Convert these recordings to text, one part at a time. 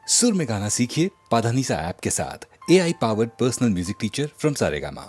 सुर में गाना सीखिए पाधानीसा ऐप के साथ। AI powered personal music teacher from Saregama.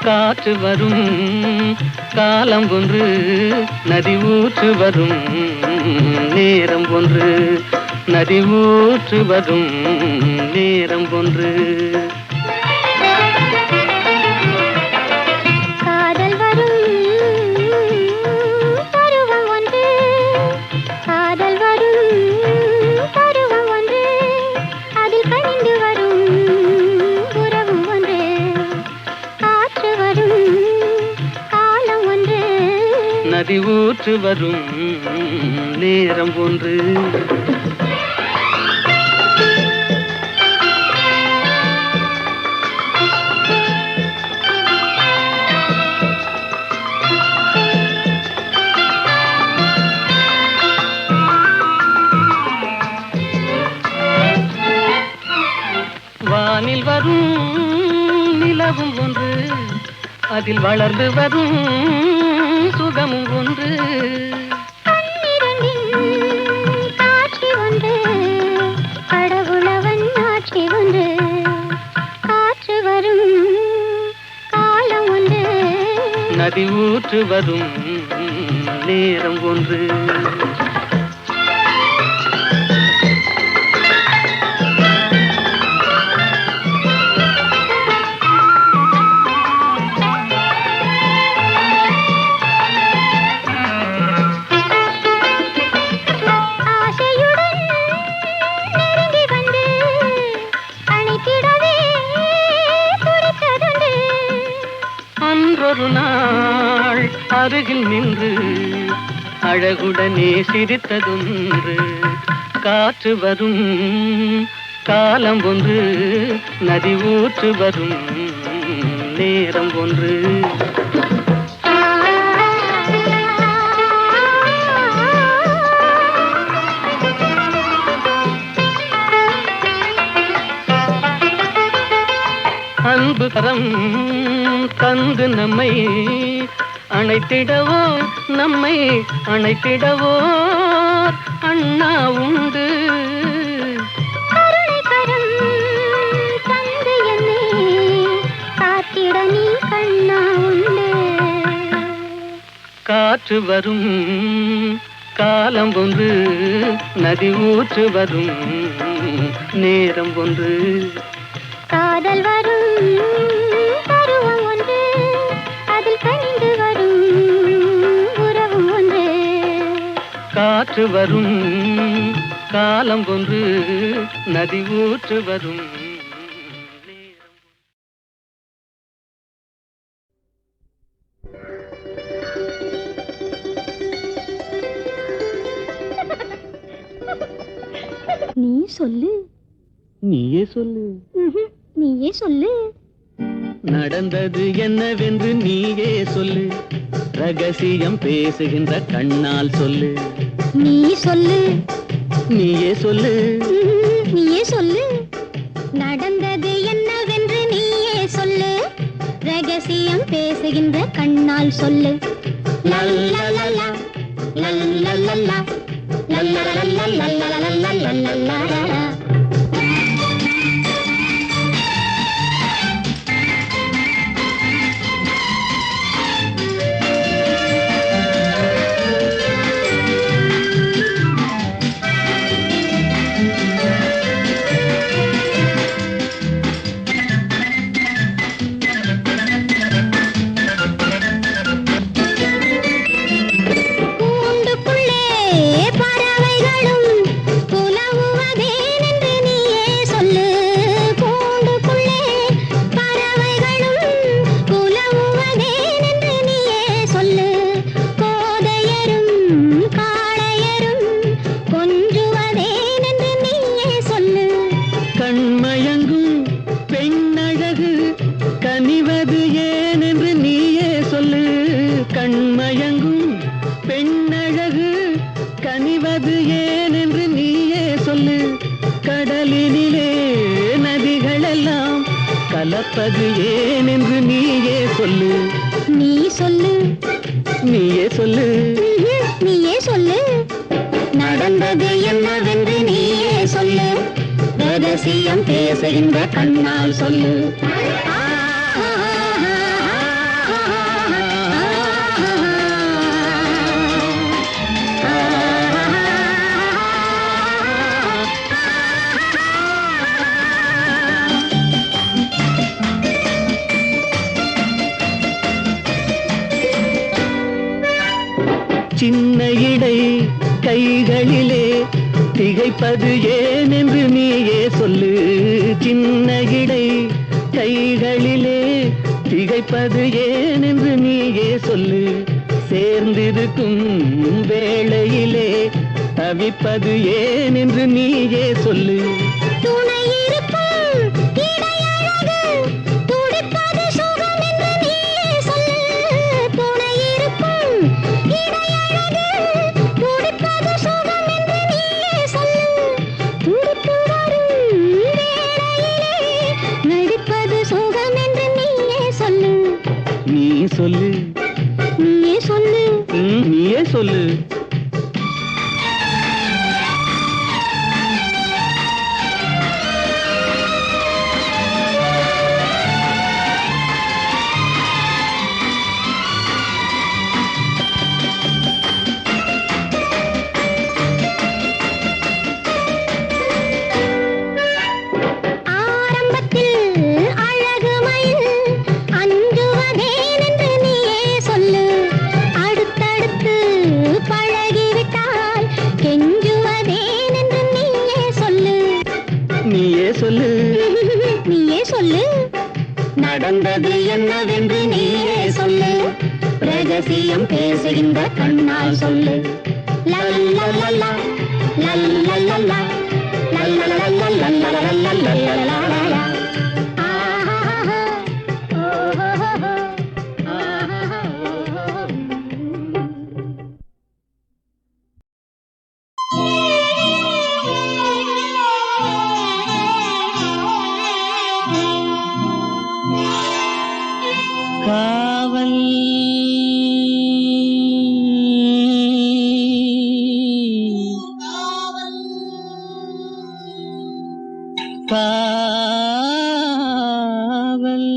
காற்று வரும் காலம் ஒன்று, நதி ஊற்று வரும் நேரம் ஒன்று, நதி ஊற்று வரும் நேரம் ஒன்று. காதல் வரும் பருவம் ஒன்று, காதல் வரும் பருவம் ஒன்று, அதில் கனிந்து வரும் உறவும் ஒன்று. காற்று வரும் காலம் ஒன்று, நதி ஊற்று வரும் நேரம் ஒன்று. வானில் வரும் நிலவும் ஒன்று, அதில் வளர்ந்து வரும் சுகமும் ஒன்று. காட்சி ஒன்று, கடவுளவன் ஆட்சி ஒன்று, காற்று வரும் காலம் ஒன்று, நதி ஊற்று வரும் நேரம் ஒன்று. ஒரு நாள் அருகில் நின்று அழகுடனே சிரித்ததொன்று, காற்று வரும் காலம் ஒன்று, நதி ஊற்று வரும் நேரம் ஒன்று. அன்பு கரம் தந்து நம்மை அணைத்திடவோ, நம்மை அணைத்திடவோ அண்ணா உண்டு. கருணை கரம் தந்து என்னை காத்திட நீ கண்ணா உண்டு. காற்று வரும் காலம் ஒன்று, நதி ஊற்று வரும் நேரம் ஒன்று. காதல் வரும் பருவம் ஒன்று, அதில் கனிந்து வரும் உறவும் ஒன்று. காற்று வரும் காலம் ஒன்று, நதி ஊற்று வரும் நேரம். நீ சொல்லு. நீயே சொல்லு. நீயே சொல்லு. நடந்தது என்னவென்று நீயே சொல்லு, ரகசியம் பேசுகின்ற கண்ணால் சொல்லு. நீ சொல்லு. நீயே சொல்லு. நீயே சொல்லு. நடந்தது என்னவென்று நீயே சொல்லு, ரகசியம் பேசுகின்ற கண்ணால் சொல்லு. லல்லலலா லல்லலலா லல்லலலலா. கலப்பது ஏன் என்று நீயே சொல்லு. நீ சொல்லு. நீயே சொல்லு. நீயே சொல்லு. நடந்தது என்னவென்று நீயே சொல்லு, ரகசியம் பேசுகின்ற கண்ணால் சொல்லு. சின்ன இடை கைகளிலே திகைப்பது ஏன் என்று நீயே சொல்லு. சின்ன இடை கைகளிலே திகைப்பது ஏன் என்று நீயே சொல்லு. சேர்ந்திருக்கும் வேளையிலே தவிப்பது ஏன் என்று நீயே சொல்லு. சொல்லு நீயே சொல்லு நீயே சொல்லு. நடந்தது என்னவென்று நீயே சொல்லு, ரகசியம் பேசுகின்ற கண்ணால் சொல்லு. லல்லல்லல்லா லல்லல்லல்லா லல்லல்லல்லா. காவல் காவல்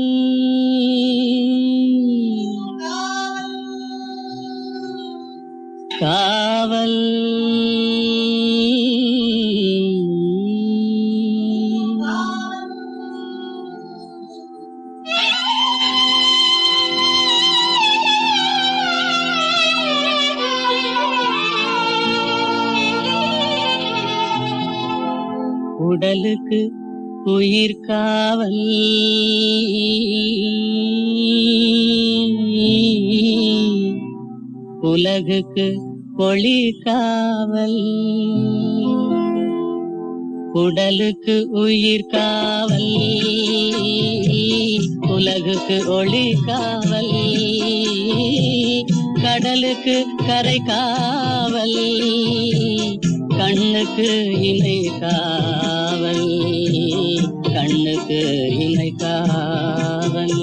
காவல் உடலுக்கு உயிர் காவல் உலகுக்கு ஒளி காவல். உடலுக்கு உயிர் காவல் உலகுக்கு ஒளி காவல். கடலுக்கு கரை காவல் கண்ணுக்கு இணை காவல். கண்ணுக்கு இணை காவல்.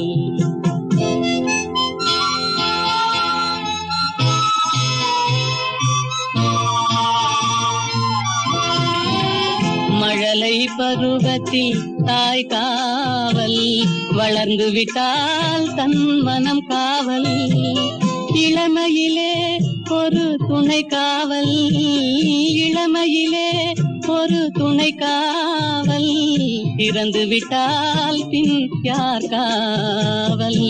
மழலை பருவத்தில் தாய் காவல் வளர்ந்து விட்டால் தன் மனம் காவல். இளமையிலே ஒரு துணை காவல் இளமையிலே ஒரு துணை காவல். இறந்து விட்டால் பின் யார் காவல்.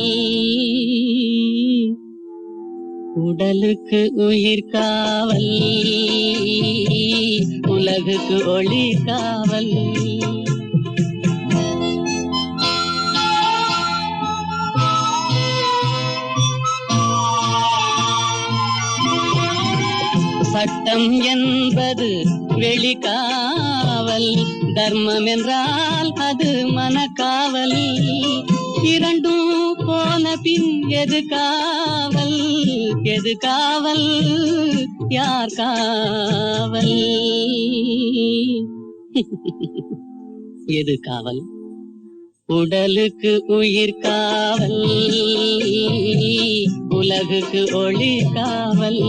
உடலுக்கு உயிர் காவல் உலகுக்கு ஒளி காவல். சட்டம் என்பது வெளிக்காவல் தர்மம் என்றால் அது மனக்காவல். இரண்டும் போன பின் எது காவல் எது காவல் யார் காவல். எது காவல். உடலுக்கு உயிர் காவல் உலகுக்கு ஒளி காவல்.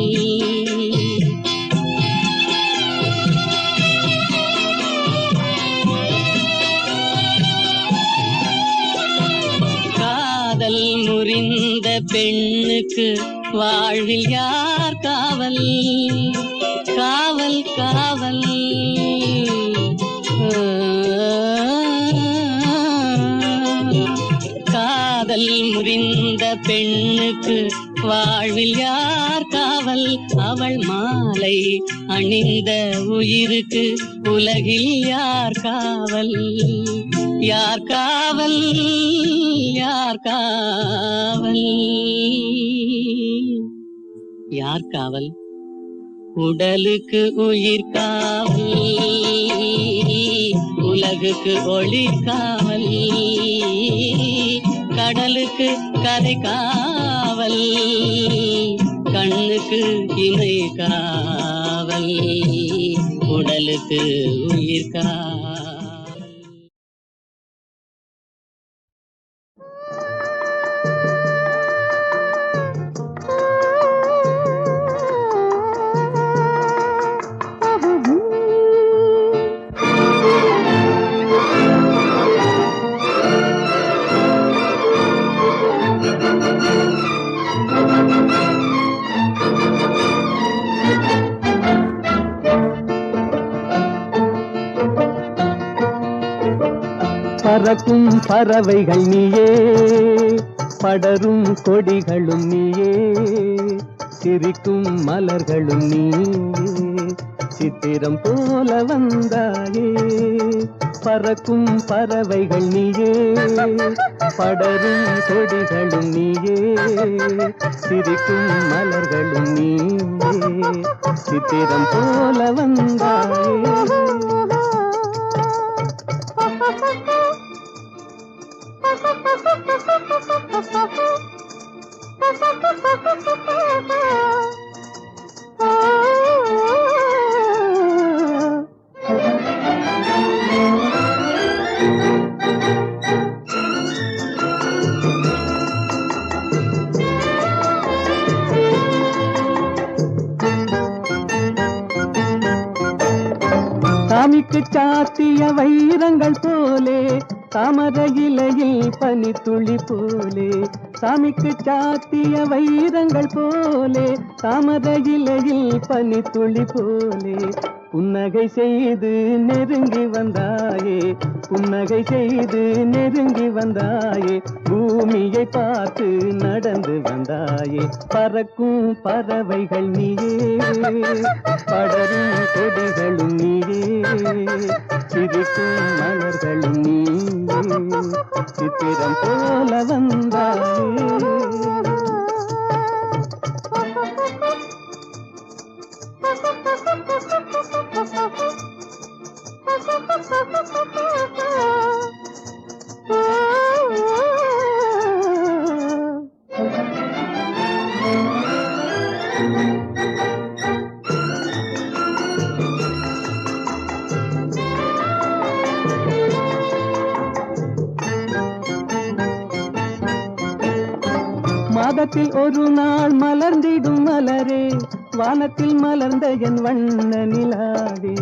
காதல் முறிந்த பெண்ணுக்கு வாழ்வில் யார் காவல். காவல் காவல். காதல் முறிந்த பெண்ணுக்கு வாழ்வில் யார் காவல். அவள் மாலை அணிந்த உயிருக்கு உலகில் யார் காவல். யார் காவல் யார் காவல் யார் காவல். உடலுக்கு உயிர் காவல் உலகுக்கு ஒளி காவல். கடலுக்கு கரை காவல் கண்ணுக்கு இணை காவல். உடலுக்கு உயிர் காவல். பறக்கும் பறவைகள் நீயே, படரும் கொடிகளும் நீயே, சிரிக்கும் மலர்களும் நீயே, சித்திரம் போல வந்தாயே. பறக்கும் பறவைகள் நீயே, படரும் கொடிகளும் நீயே, சிரிக்கும் மலர்களும் நீயே, சித்திரம் போல வந்தாயே. சாமிக்கு சாத்திய வைரங்கள் போலே, தாமரை இலையில் பனித்துளி போலே. சாமிக்கு சாத்திய வைரங்கள் போலே, தாமரை இலையில் பனித்துளி போலே. புன்னகை செய்து நெருங்கி வந்தாயே, புன்னகை செய்து நெருங்கி வந்தாயே, பூமியை பார்த்து நடந்து வந்தாயே. பறக்கும் பறவைகள் நீயே, படரும் கொடிகளும் நீயே, சிரிக்கும் மலர்களும் நீயே, சித்திரம் போல வந்தாயே. மாதத்தில் ஒரு நாள் மலர்ந்திடும் மலரே, வானத்தில் மலர்ந்த என் வண்ண நிலாவே.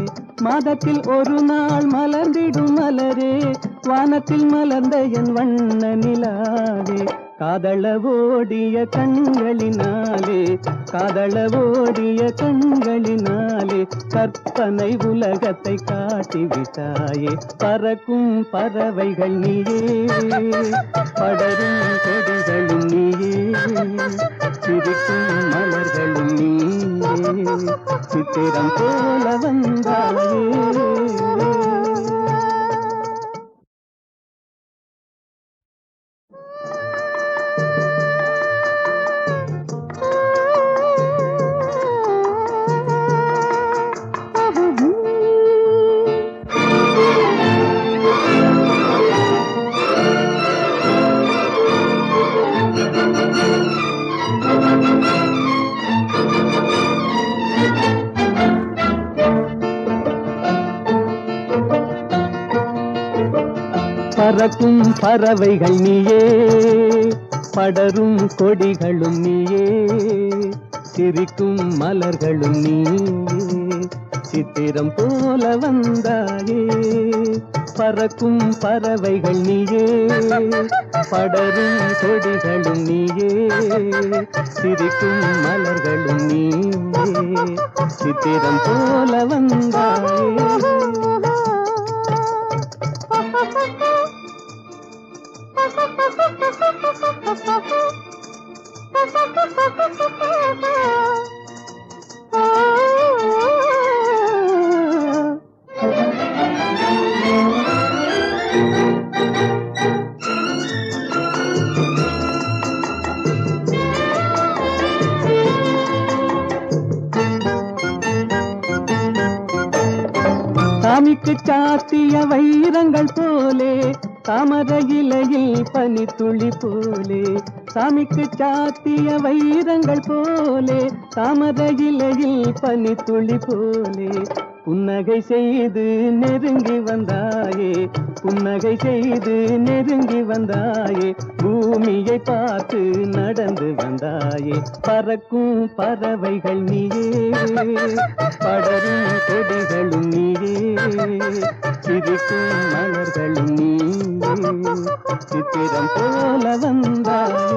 மாதத்தில் ஒரு நாள் மலர்ந்திடும் மலரே, வானத்தில் மலர்ந்த என் வண்ண நிலாவே. காதளவோடிய கண்களினாலே, காதளவோடிய கண்களினாலே, கற்பனை உலகத்தை காட்டிவிட்டாயே. பறக்கும் பறவைகள் நீயே, படரும் கொடிகளும் நீயே, சிரிக்கும் மலர்களும் நீயே, சித்திரம் போல வந்தாயே. பறக்கும் பறவைகள் நீயே, படரும் கொடிகளும் நீயே, சிரிக்கும் மலர்களும் நீயே, சித்திரம் போல வந்தாயே. பறக்கும் பறவைகள் நீயே, படரும் கொடிகளும் நீயே, சிரிக்கும் மலர்களும் நீயே, சித்திரம் போல வந்தாயே. சாமிக்கு சாத்திய வைரங்கள் போலே, தாமரை இலையில் பனித்துளி போலே. சாமிக்கு சாத்திய வைரங்கள் போலே, தாமரை இலையில் பனித்துளி போலே. புன்னகை செய்து நெருங்கி வந்தாயே, புன்னகை செய்து நெருங்கி வந்தாயே, பூமியை பார்த்து நடந்து வந்தாயே. பறக்கும் பறவைகள் நீயே, படரும் கொடிகளும் நீயே, சிரிக்கும் மலர்களும் நீயே, சித்திரம் போல வந்தாயே.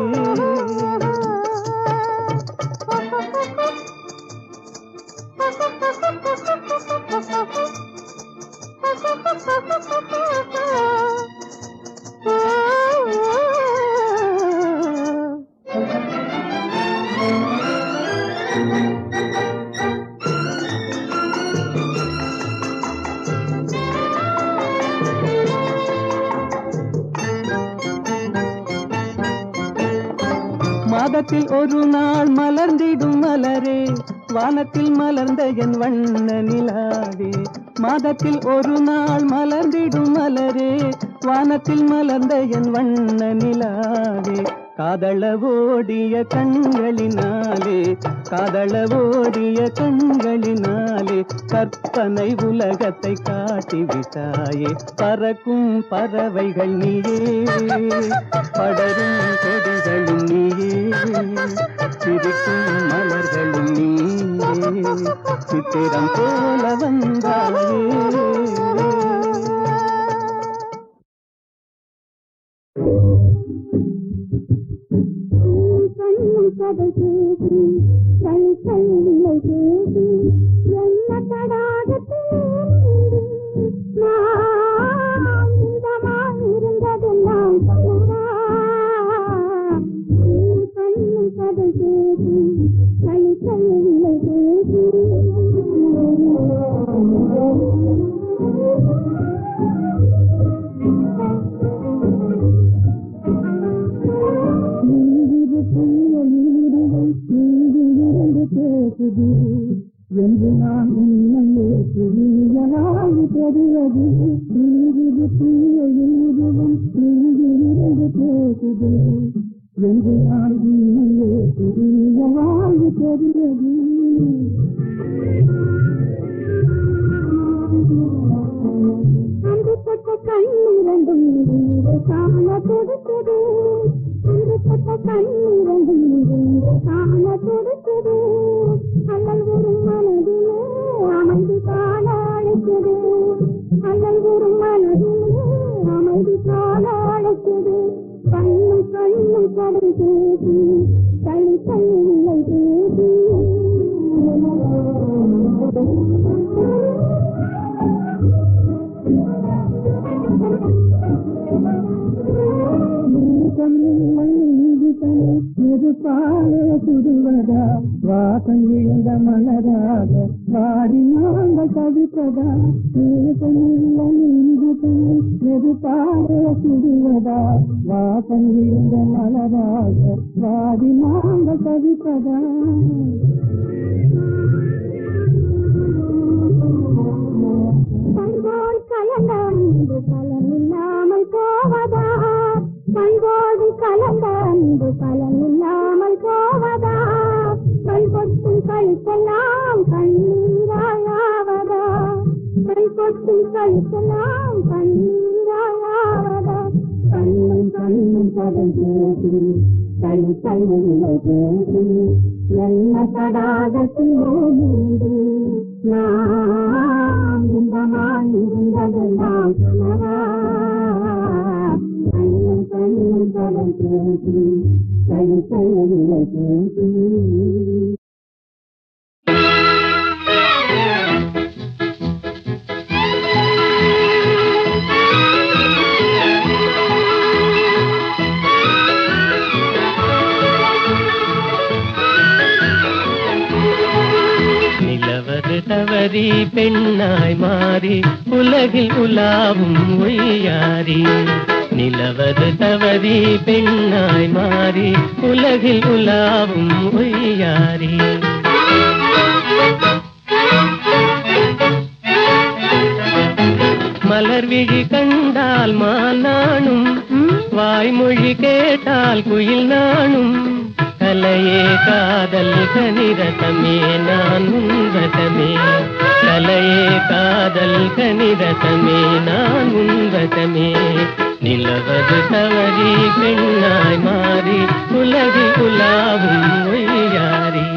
மாதத்தில் ஒரு நாள் மலர்ந்திடும் மலரே, வானத்தில் மலர்ந்த என் வண்ண நிலாவே. மாதத்தில் ஒரு நாள் மலர்ந்திடும் மலரே, வானத்தில் மலர்ந்த என் வண்ண நிலாவே. காதளவோடிய கண்களினாலே, காதளவோடிய கண்களினாலே கற்பனை உலகத்தை காட்டிவிட்டாயே. பறக்கும் பறவைகள் நீயே, படரும் கொடிகளும் நீயே, சிரிக்கும் மலர்களும் நீயே, சித்திரம் போல வந்தாயே. என்று நான் உன்னையே புரியலாய் தெரிவது, பேசுது என்று நான் உன்னையே புரியலாய் தெரிவது. அன்புப்பட்ட கண்ணிரண்டும் காண கொடுத்தது, அன்புப்பட்ட கண்ணிரண்டும் காண கொடுத்தது. அல்லல் ஒரு மனதிலே அமைதி காண அழைத்தது, அல்லல் ஒரு மனதிலே அமைதி காண அழைத்தது. கண்ணும் கண்ணும் கடை பேசி கை கையில்லை பேசி பாலே சுடுவதா, வாசம் விழுந்த மலராக வாடி நாங்கள் தவிப்பதா. எது பாலே சுடுவதா, வாசம் விழுந்த மலராக வாடி நாங்கள் தவிப்பதா. பண்போடு கலந்து பலனில்லாமல் போவதா, பண்போடு கலந்து பலனில்லாமல் போவதா. கைப்பொட்டும் கழித்தெல்லாம் கண்ணீராயாவதா, கைப்பொட்டும் கழித்தெல்லாம் கண்ணீராயாவதா. கண்ணும் கண்ணும் கதை பேசி கை கையில்லை பேசி என்ன தடாகத்திலே நீண்டு நான் இன்பமாய் இருந்ததெல்லாம் சொன்னவா. கண்ணும் கண்ணும் கதை பேசி கை கையில்லை பேசி. தவறி பெண்ணாய் மாறி உலகில் உலாவும் ஒய்யாரி. நிலவது தவறி பெண்ணாய் மாறி உலகில் உலாவும் ஒய்யாரி. மலர் விழி கண்டால் மான் நானும், வாய்மொழி கேட்டால் குயில் நானும். கலையே காதல் கனிரசமே நான் உன்வசமே, கலையே காதல் கனிரசமே நான் உன்வசமே. நிலவது தவறி பெண்ணாய் மாறி உலகில் உலாவும் ஒய்யாரி.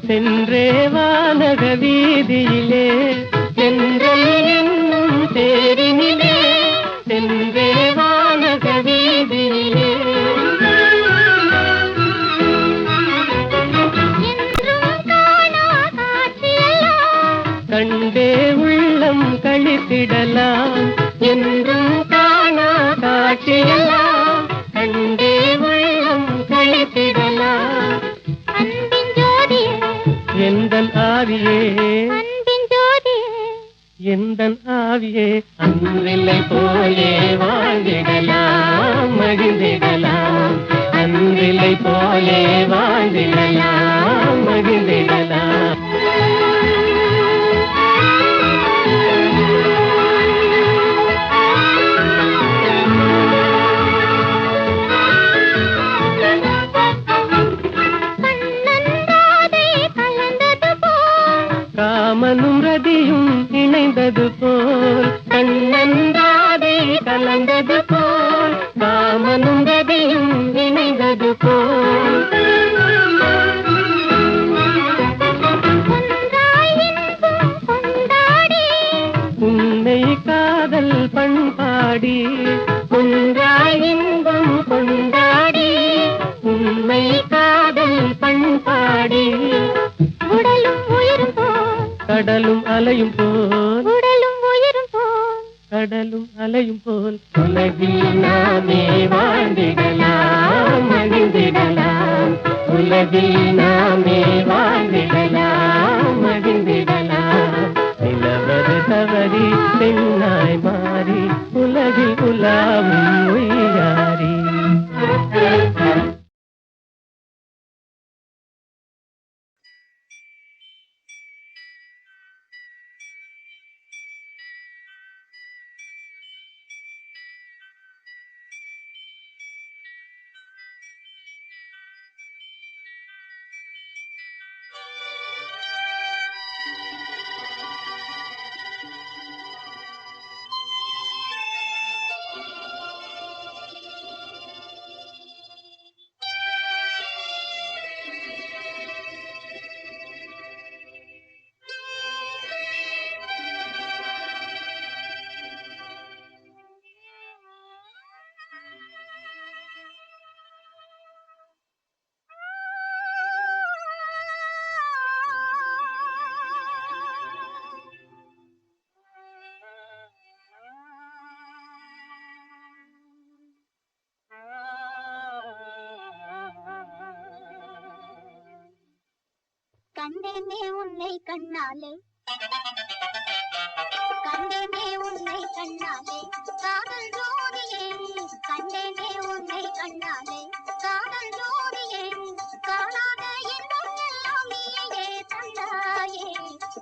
சென்றே வானக வீதியிலே, சென்றல் என்னும் தேரினிலே, சென்றே வானக வீதியிலே. கண்டே உள்ளம் கழித்திடலாம், என்றும் காணா காட்சியெல்லாம் கண்டே உள்ளம் கழி வாழ்ந்திடலாம். அன்பின் ஜோதியே எந்தன் ஆவியே அன்பின் ஜோதியே எந்தன் ஆவியே அன்றில்லை போலே வாழ்ந்திடலாம் மகிழ்ந்திடலாம். அன்றில்லை போலே வாழ்ந்திடலாம் மகிழ்ந்திடலாம். கண்ணந்தாதை கலந்தது போல் காமனும் ரதியும் இணைந்தது போல் கண்ணந்தாதை கலந்தது போல் காமனும் ரதியும் இணைந்தது போல் ஒன்றாய் இன்பம் கொண்டாடி உன்னை காதல் பண்பாடி ஒன்றாய் இன்பம் கொண்டாடி உண்மை காதல் பண்பாடி உடலும் உயிரும் போல் கடலும் அலையும் போல் உடலும் உயிரும் போல் கடலும் அலையும் போல் உலகில் நாமே வாழ்ந்திடலாம் மகிழ்ந்திடலாம். உலகில் நாமே வாழ்ந்திடலாம் மகிழ்ந்திடலாம். நிலவது தவறி பெண்ணாய் மாறி உலகில் உலாவும் உய்யாரி. கண்டேனே உன்னை கண்ணாலே கண்டேனே உன்னை கண்ணாலே காதல் ஜோதியே கண்டேனே உன்னை கண்ணாலே காதல் ஜோதியே காணாத இன்பம் எல்லாம் நீயே தந்தாயே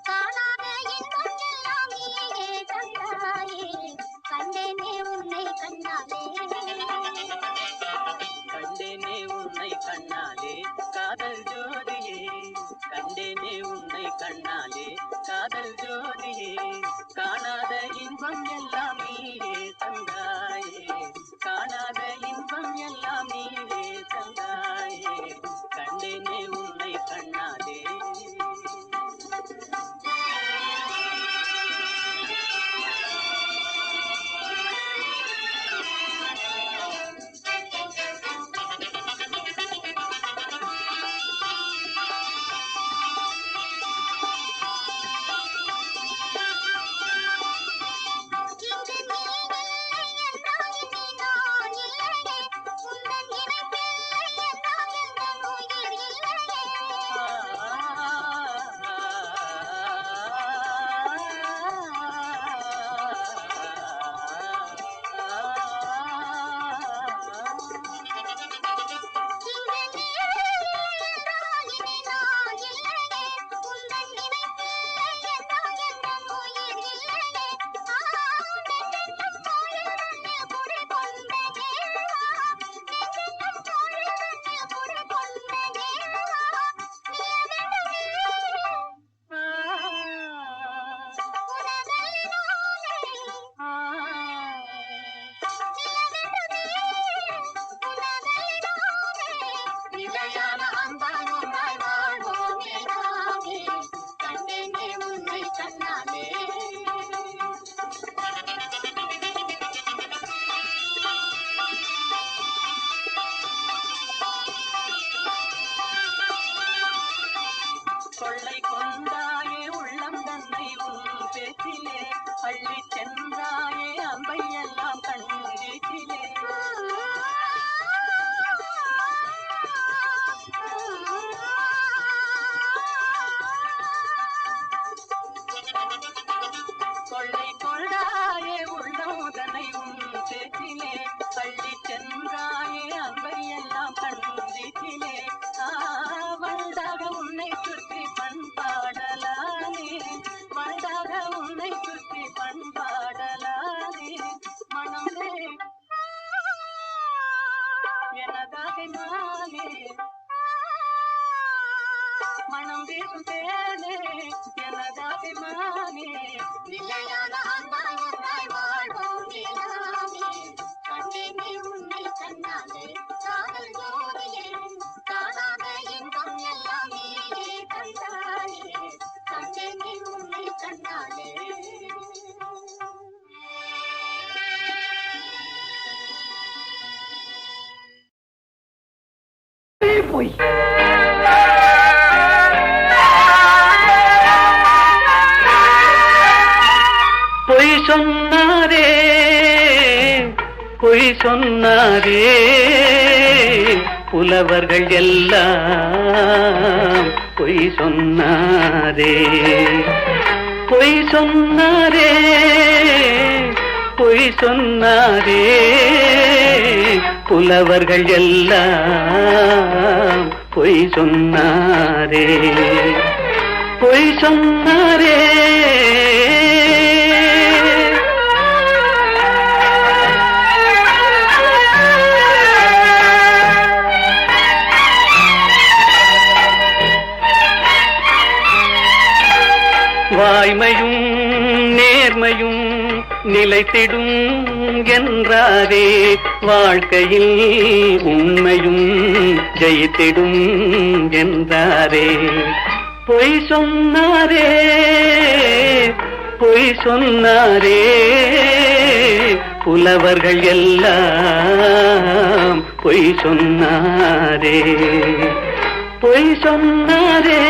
காணாத இன்பம் எல்லாம் நீயே தந்தாயே கண்டேனே உன்னை கண்ணாலே கண்டேனே உன்னை கண்ணாலே காதல் ஜோதியே கண்டேனே உன்னை கண்ணாலே காதல் ஜோதியே காணாத இன்பம் எல்லாம் பொய். பொய் சொன்னாரே பொய் சொன்னாரே புலவர்கள் எல்லாம் பொய் சொன்னாரே பொய் சொன்னாரே பொய் சொன்னாரே புலவர்கள் எல்லாம் பொய் சொன்னாரே பொய் சொன்னாரே. வாய்மையும் நேர்மையும் நிலைத்திடும் என்றாரே வாழ்க்கையில் உண்மையும் ஜெயித்திடும் என்றாரே பொய் சொன்னாரே பொய் சொன்னாரே புலவர்கள் எல்லாம் பொய் சொன்னாரே பொய் சொன்னாரே.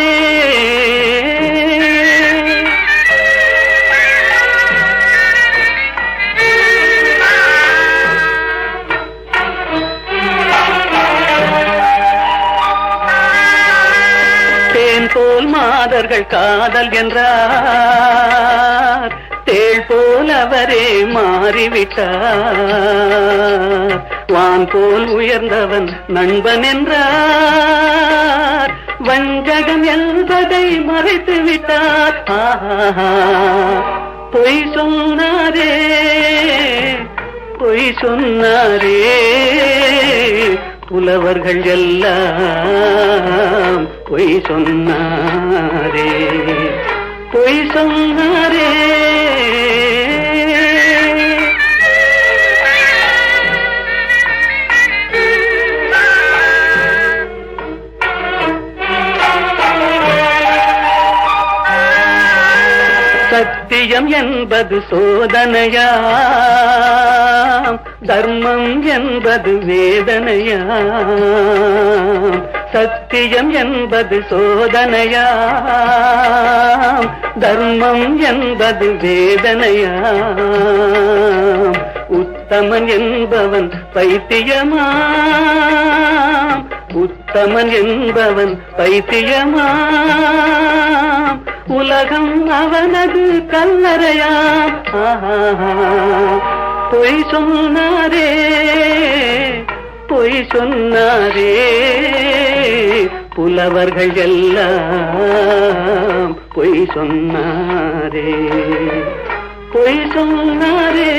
போல் மாதர்கள் காதல் என்றார் தேள் போல் அவரே மாறிவிட்டார் வான் போல் உயர்ந்தவன் நண்பன் என்றார் வஞ்சகம் என்பதை மறைத்து விட்டார். பொய் சொன்னாரே பொய் சொன்னாரே புலவர்கள் எல்லாம் பொய் சொன்னாரே பொய் சொன்னாரே. சத்தியம் என்பது சோதனையாம் தர்மம் என்பது வேதனையாம் சத்தியம் என்பது சோதனையாம் தர்மம் என்பது வேதனையாம் உத்தமன் என்பவன் பைத்தியமாம் உத்தமன் என்பவன் பைத்தியமாம் உலகம் அவனது கல்லறையாம். பொய் சொன்னாரே பொய் சொன்னாரே புலவர்கள் எல்லாம் பொய் சொன்னாரே பொய் சொன்னாரே.